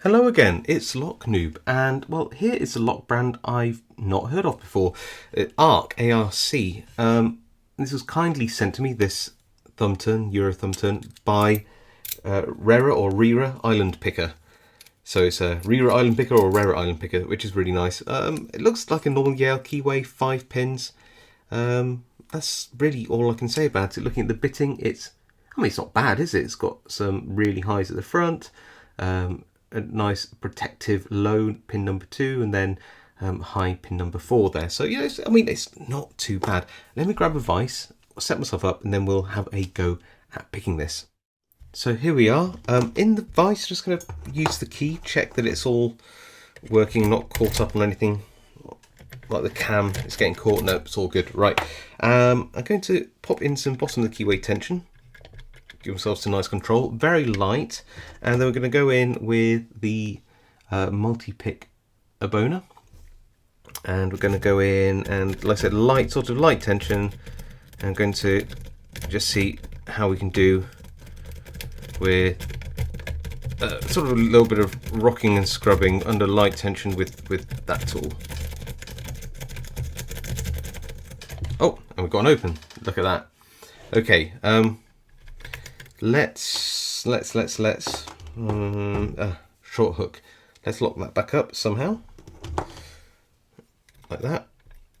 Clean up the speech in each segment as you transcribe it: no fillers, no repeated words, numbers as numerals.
Hello again, it's Lock Noob, and well, here is a lock brand I've not heard of before. ARC, A-R-C. This was kindly sent to me, this thumb turn, Euro thumb turn, by Rera or Rera Island Picker. So it's a Rera Island Picker or Rera Island Picker, which is really nice. It looks like a normal Yale keyway, 5 pins. That's really all I can say about it. Looking at the bitting, it's not bad, is it? It's got some really highs at the front. A nice protective low pin number 2 and then high pin number 4 there. So yeah, it's not too bad. Let me grab a vise, set myself up, and then we'll have a go at picking this. So here we are. In the vise, just going to use the key, check that it's all working, not caught up on anything like the cam. It's getting caught. No, it's all good. Right. I'm going to pop in some bottom of the keyway tension. Give ourselves some nice control, very light, and then we're going to go in with the multi-pick Abona, and we're going to go in and, like I said, light tension. And I'm going to just see how we can do with sort of a little bit of rocking and scrubbing under light tension with that tool. Oh, and we've got an open. Look at that. Okay. Let's short hook. Let's lock that back up somehow, like that,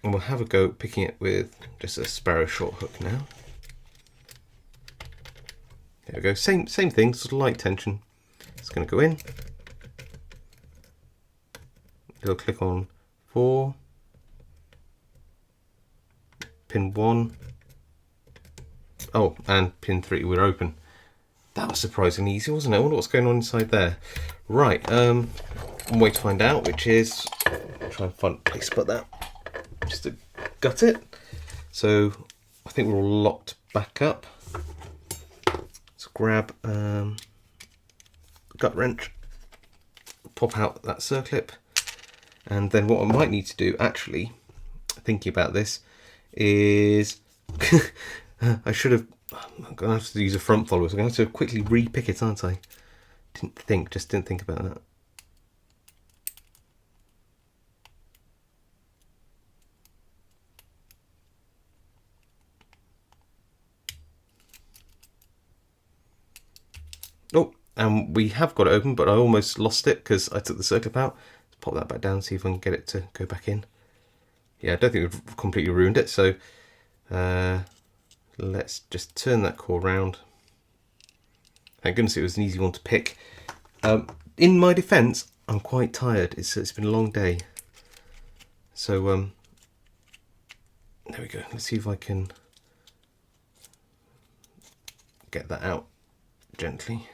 and we'll have a go picking it with just a sparrow short hook now. There we go. Same thing, sort of light tension. It's going to go in. Little click on 4, pin 1. Oh, and pin 3. We're open. That was surprisingly easy, wasn't it? I wonder what's going on inside there. Right, one way to find out, which is, try and find a place to put that, just to gut it. So I think we're all locked back up. So grab gut wrench, pop out that circlip, and then what I might need to do, actually, thinking about this, is I should have. I'm going to have to use a front follower, so I'm going to have to quickly re-pick it, aren't I? Just didn't think about that. Oh, and we have got it open, but I almost lost it because I took the circlip out. Let's pop that back down, see if I can get it to go back in. Yeah, I don't think we've completely ruined it, so let's just turn that core round. Thank goodness it was an easy one to pick. In my defence, I'm quite tired. It's been a long day. So there we go. Let's see if I can get that out gently.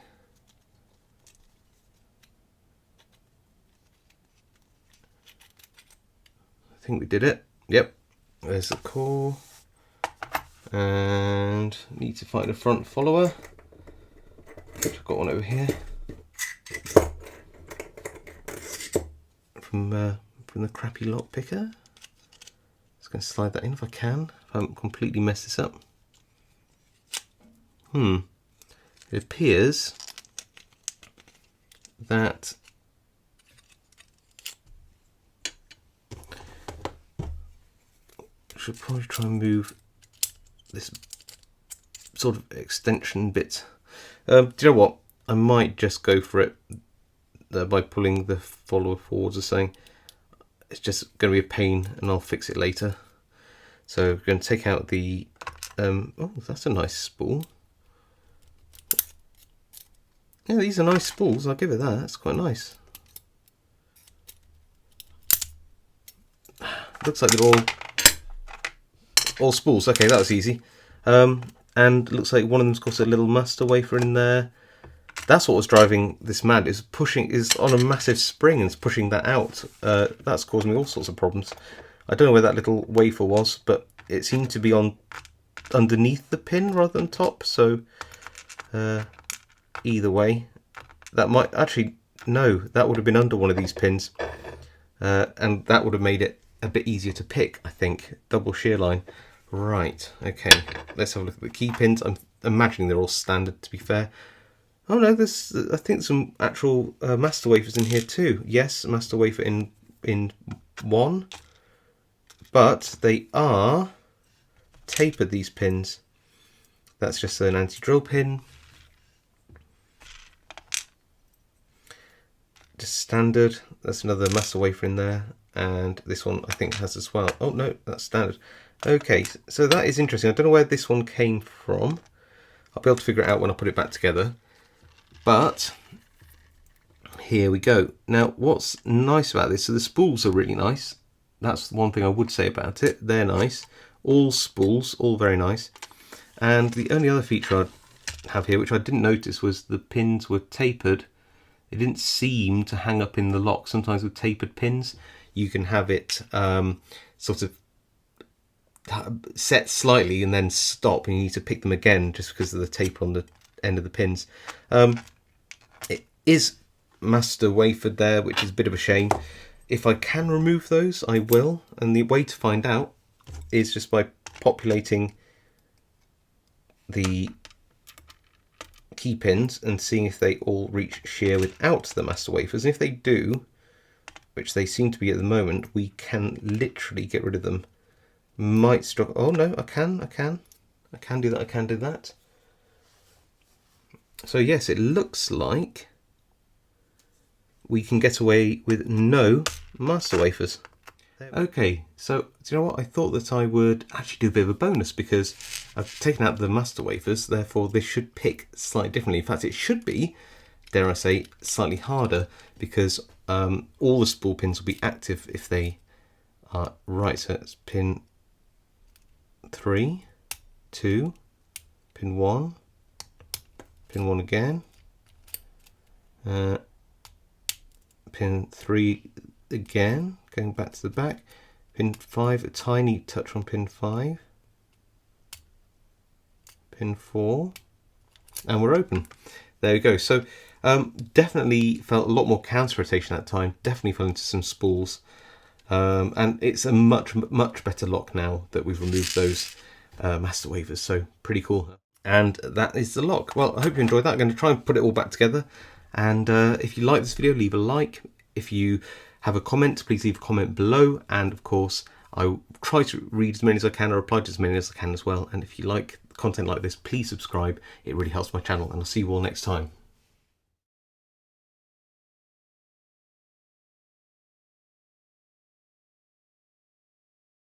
I think we did it. Yep. There's the core. And need to find a front follower. I've got one over here from the crappy lock picker. Just going to slide that in if I can. If I haven't completely messed this up. It appears that I should probably try and move this sort of extension bit. Do you know what? I might just go for it by pulling the follower forwards or something. It's just going to be a pain and I'll fix it later. So we're going to take out the... oh, that's a nice spool. Yeah, these are nice spools. I'll give it that. That's quite nice. Looks like they're all spools. Okay, that was easy. And looks like one of them's got a little master wafer in there. That's what was driving this mad. Is on a massive spring and it's pushing that out. That's causing me all sorts of problems. I don't know where that little wafer was, but it seemed to be underneath the pin rather than top. So either way, that might actually that would have been under one of these pins, and that would have made it a bit easier to pick. I think double shear line. Right, okay, let's have a look at the key pins. I'm imagining they're all standard, to be fair. Oh no, there's I think some actual master wafers in here too. Yes, master wafer in one, but they are tapered, these pins. That's just an anti-drill pin. Just standard. That's another master wafer in there, and this one I think has as well. Oh no, that's standard. Okay, so that is interesting. I don't know where this one came from. I'll be able to figure it out when I put it back together. But here we go. Now, what's nice about this? So the spools are really nice. That's one thing I would say about it. They're nice. All spools, all very nice. And the only other feature I have here, which I didn't notice, was the pins were tapered. It didn't seem to hang up in the lock. Sometimes with tapered pins, you can have it sort of set slightly and then stop, and you need to pick them again just because of the tape on the end of the pins. It is master wafered there, which is a bit of a shame. If I can remove those, I will, and the way to find out is just by populating the key pins and seeing if they all reach shear without the master wafers. And if they do, which they seem to be at the moment, we can literally get rid of them. Might struggle. Oh no, I can do that. I can do that. So yes, it looks like we can get away with no master wafers. Okay, so do you know what? I thought that I would actually do a bit of a bonus because I've taken out the master wafers, therefore this should pick slightly differently. In fact, it should be, dare I say, slightly harder because all the spool pins will be active if they are right. So it's pin 3, 2, pin 1, pin 1 again, pin 3 again, going back to the back, pin 5, a tiny touch on pin 5, pin 4, and we're open. There we go. So definitely felt a lot more counter rotation that time, definitely fell into some spools, and it's a much better lock now that we've removed those master wafers, so pretty cool. And that is the lock. Well, I hope you enjoyed that. I'm going to try and put it all back together, and if you like this video, leave a like. If you have a comment, please leave a comment below, and of course I try to read as many as I can or reply to as many as I can as well. And if you like content like this, please subscribe. It really helps my channel, and I'll see you all next time.